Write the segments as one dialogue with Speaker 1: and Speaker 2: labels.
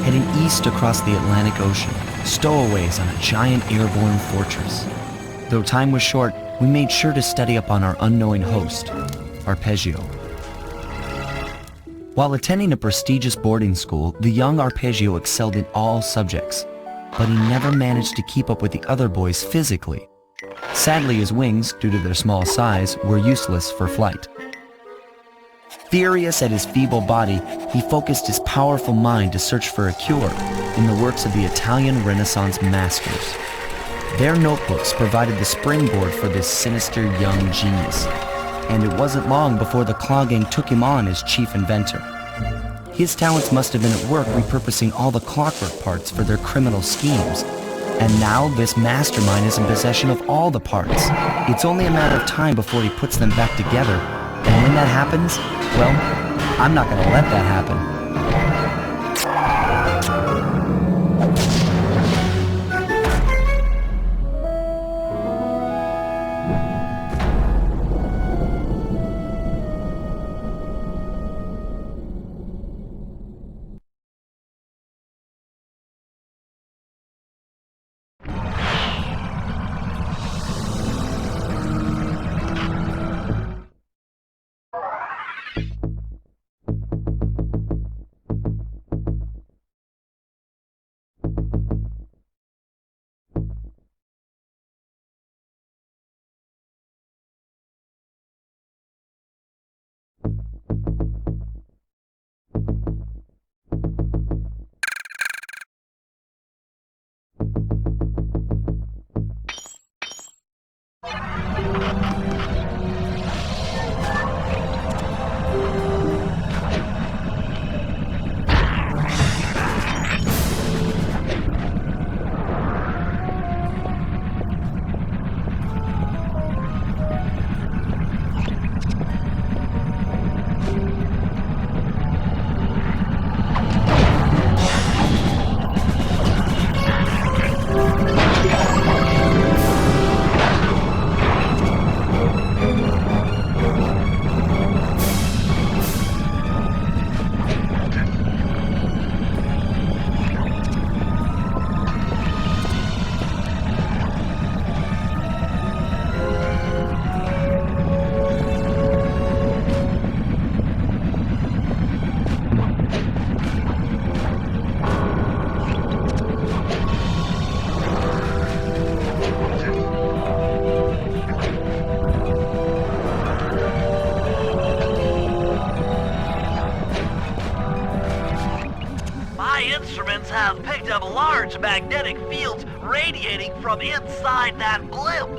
Speaker 1: heading east across the Atlantic Ocean, stowaways on a giant airborne fortress. Though time was short, we made sure to study up on our unknowing host, Arpeggio. While attending a prestigious boarding school, the young Arpeggio excelled in all subjects, but he never managed to keep up with the other boys physically. Sadly, his wings, due to their small size, were useless for flight. Furious at his feeble body, he focused his powerful mind to search for a cure in the works of the Italian Renaissance masters. Their notebooks provided the springboard for this sinister young genius, and it wasn't long before the Claw Gang took him on as chief inventor. His talents must have been at work repurposing all the clockwork parts for their criminal schemes. And now this mastermind is in possession of all the parts. It's only a matter of time before he puts them back together. And when that happens, well, I'm not gonna let that happen.
Speaker 2: Have picked up large magnetic fields radiating from inside that blimp.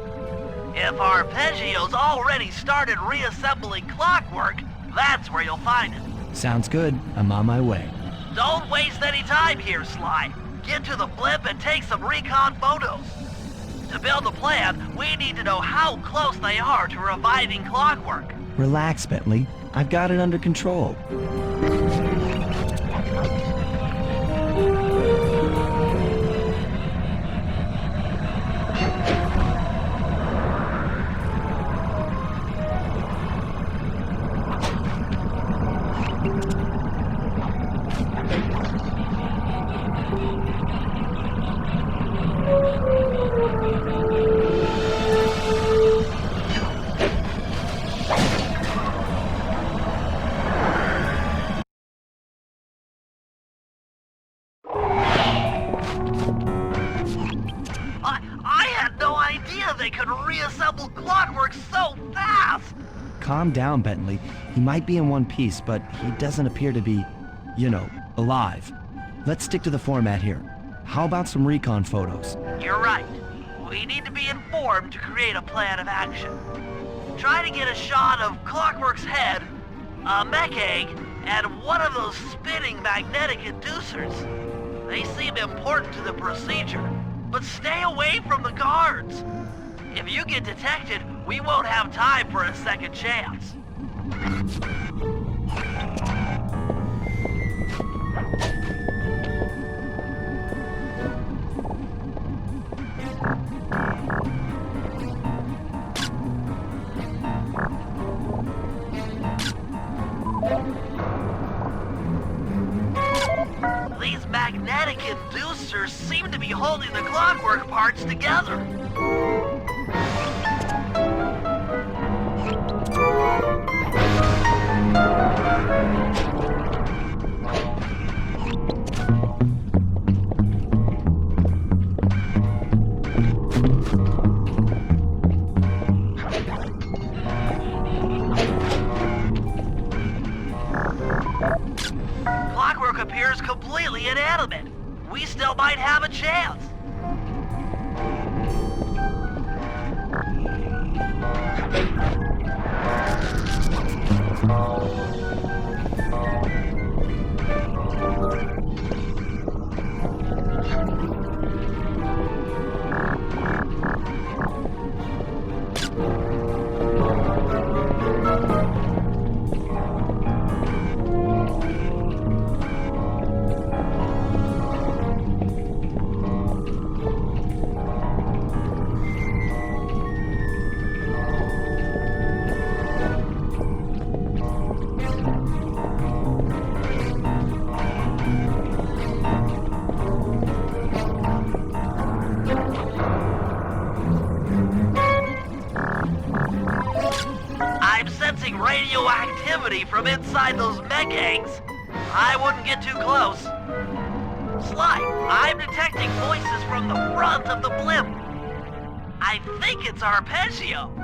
Speaker 2: If Arpeggio's already started reassembling clockwork, that's where you'll find it.
Speaker 1: Sounds good. I'm on my way.
Speaker 2: Don't waste any time here, Sly. Get to the blimp and take some recon photos. To build a plan, we need to know how close they are to reviving clockwork.
Speaker 1: Relax, Bentley. I've got it under control.
Speaker 2: They could reassemble clockwork so fast!
Speaker 1: Calm down, Bentley. He might be in one piece, but he doesn't appear to be, alive. Let's stick to the format here. How about some recon photos?
Speaker 2: You're right. We need to be informed to create a plan of action. Try to get a shot of Clockwork's head, a mech egg, and one of those spinning magnetic inducers. They seem important to the procedure, but stay away from the guards. If you get detected, we won't have time for a second chance. These magnetic the clockwork parts together. Clockwork appears completely inanimate. We still might have a chance. I'm sensing radioactivity from inside those mech eggs. I wouldn't get too close. Sly, I'm detecting voices from the front of the blimp. I think it's Arpeggio.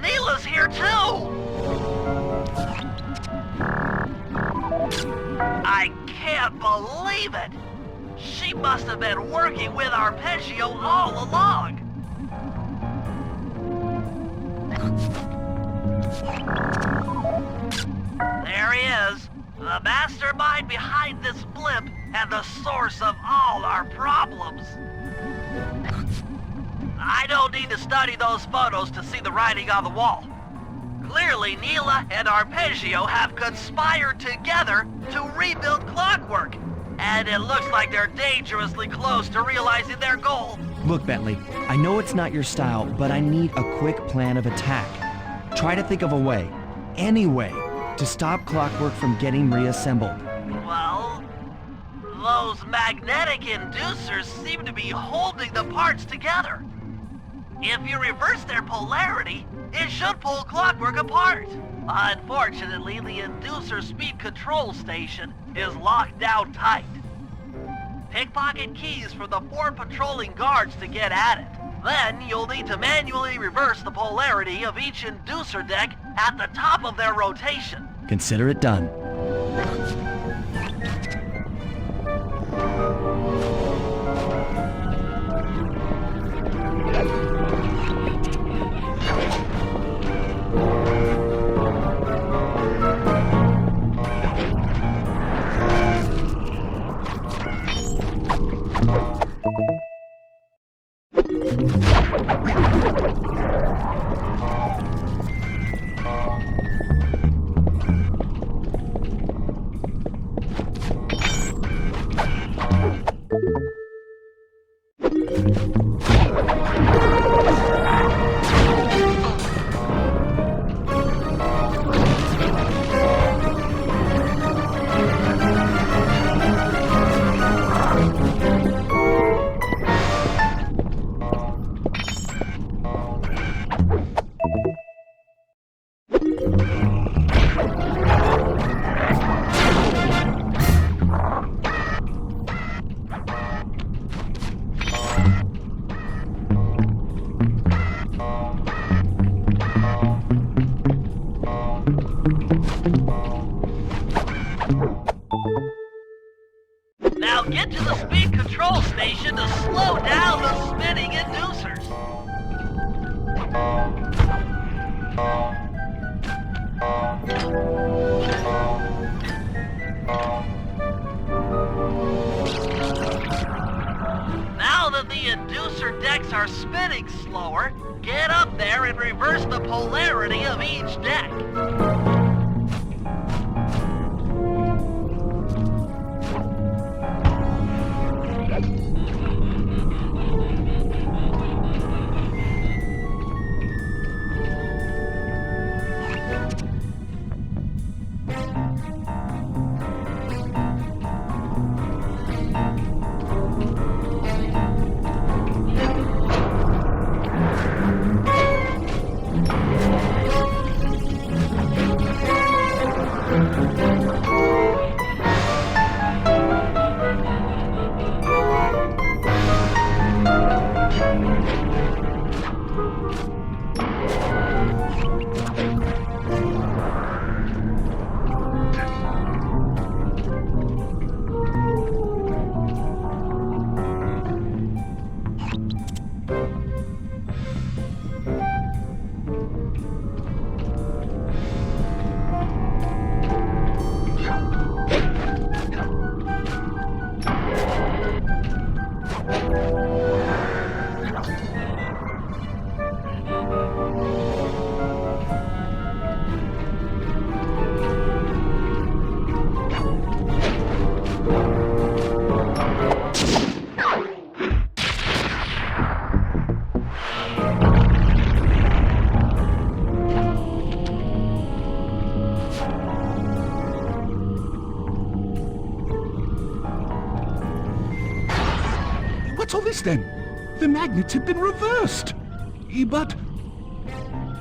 Speaker 2: Neela's here too! I can't believe it! She must have been working with Arpeggio all along! There he is, the mastermind behind this blimp and the source of all our problems. I don't need to study those photos to see the writing on the wall. Clearly, Neela and Arpeggio have conspired together to rebuild Clockwork. And it looks like they're dangerously close to realizing their goal.
Speaker 1: Look, Bentley, I know it's not your style, but I need a quick plan of attack. Try to think of a way, any way, to stop Clockwork from getting reassembled.
Speaker 2: Well, those magnetic inducers seem to be holding the parts together. If you reverse their polarity, it should pull Clockwork apart. Unfortunately, the inducer speed control station is locked down tight. Pickpocket keys from the 4 patrolling guards to get at it. Then you'll need to manually reverse the polarity of each inducer deck at the top of their rotation.
Speaker 1: Consider it done.
Speaker 2: power, get up there and reverse the polarity of each deck.
Speaker 3: What's all this then? The magnets have been reversed. But,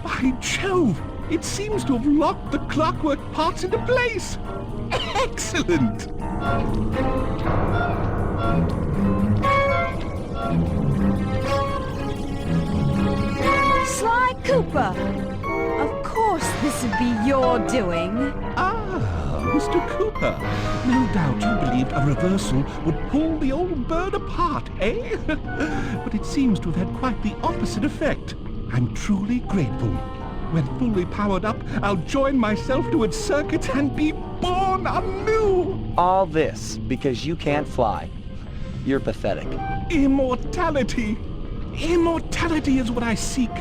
Speaker 3: by Jove, it seems to have locked the clockwork parts into place. Excellent!
Speaker 4: Sly Cooper! Of course this would be your doing.
Speaker 3: Mr. Cooper. No doubt you believed a reversal would pull the old bird apart, eh? But it seems to have had quite the opposite effect. I'm truly grateful. When fully powered up, I'll join myself to its circuit and be born anew!
Speaker 1: All this because you can't fly. You're pathetic.
Speaker 3: Immortality! Immortality is what I seek.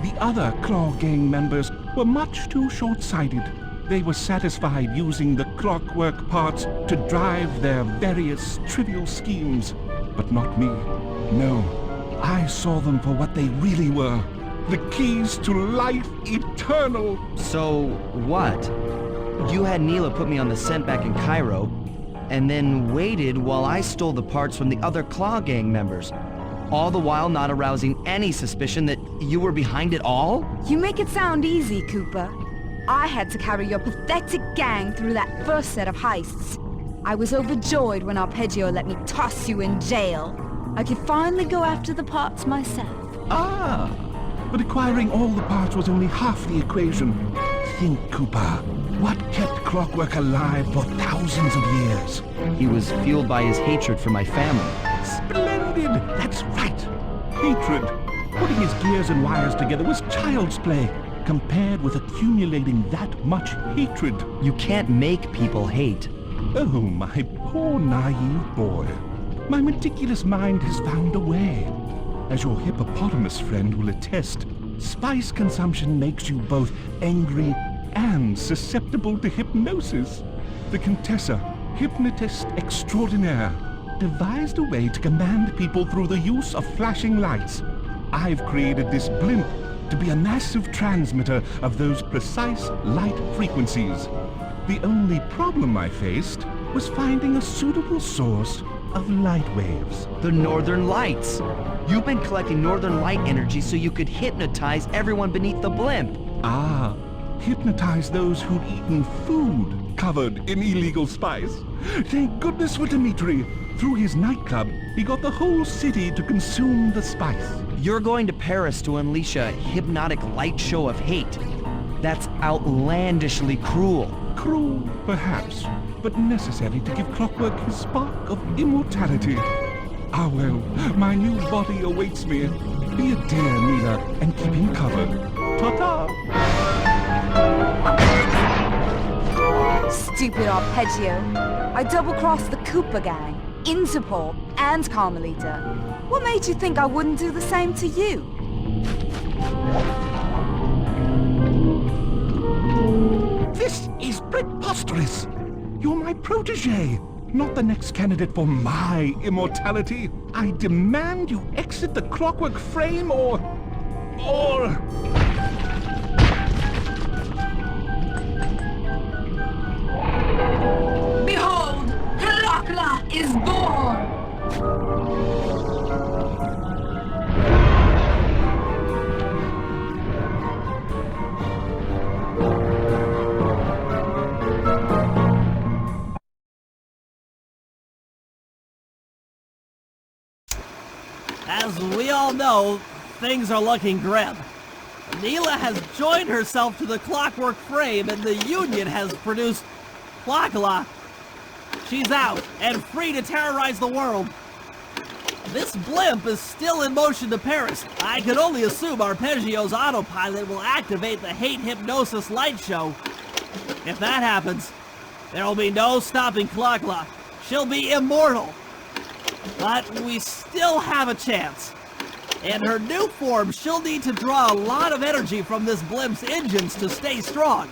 Speaker 3: The other Claw Gang members were much too short-sighted. They were satisfied using the clockwork parts to drive their various trivial schemes. But not me. No. I saw them for what they really were. The keys to life eternal.
Speaker 1: So, what? You had Neela put me on the scent back in Cairo, and then waited while I stole the parts from the other Claw Gang members. All the while not arousing any suspicion that you were behind it all?
Speaker 4: You make it sound easy, Cooper. I had to carry your pathetic gang through that first set of heists. I was overjoyed when Arpeggio let me toss you in jail. I could finally go after the parts myself.
Speaker 3: But acquiring all the parts was only half the equation. Think, Cooper. What kept clockwork alive for thousands of years?
Speaker 1: He was fueled by his hatred for my family.
Speaker 3: Splendid! That's right. Hatred. Putting his gears and wires together was child's play, compared with accumulating that much hatred.
Speaker 1: You can't make people hate.
Speaker 3: Oh, my poor naive boy. My meticulous mind has found a way. As your hippopotamus friend will attest, spice consumption makes you both angry and susceptible to hypnosis. The Contessa, hypnotist extraordinaire, devised a way to command people through the use of flashing lights. I've created this blimp to be a massive transmitter of those precise light frequencies. The only problem I faced was finding a suitable source of light waves.
Speaker 1: The Northern Lights. You've been collecting Northern Light energy so you could hypnotize everyone beneath the blimp.
Speaker 3: Hypnotize those who'd eaten food covered in illegal spice. Thank goodness for Dimitri. Through his nightclub, he got the whole city to consume the spice.
Speaker 1: You're going to Paris to unleash a hypnotic light show of hate. That's outlandishly cruel.
Speaker 3: Cruel, perhaps, but necessary to give Clockwork his spark of immortality. Ah well, my new body awaits me. Be a dear, Neela, and keep him covered. Ta-ta!
Speaker 4: Stupid Arpeggio. I double-crossed the Cooper gang, Interpol, and Carmelita. What made you think I wouldn't do the same to you?
Speaker 3: preposterous. You're my protege, not the next candidate for my immortality. I demand you exit the clockwork frame or...
Speaker 4: Behold, Herakla is born!
Speaker 5: As we all know, things are looking grim. Neela has joined herself to the clockwork frame and the Union has produced Clockla. She's out and free to terrorize the world. This blimp is still in motion to Paris. I can only assume Arpeggio's autopilot will activate the hate hypnosis light show. If that happens, there will be no stopping Clockla. She'll be immortal. But we still have a chance. In her new form, she'll need to draw a lot of energy from this blimp's engines to stay strong.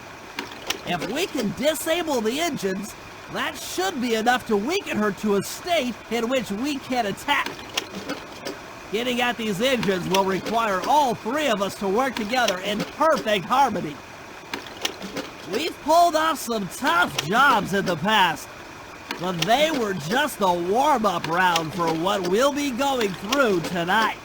Speaker 5: If we can disable the engines, that should be enough to weaken her to a state in which we can attack. Getting at these engines will require all three of us to work together in perfect harmony. We've pulled off some tough jobs in the past, but they were just a warm-up round for what we'll be going through tonight.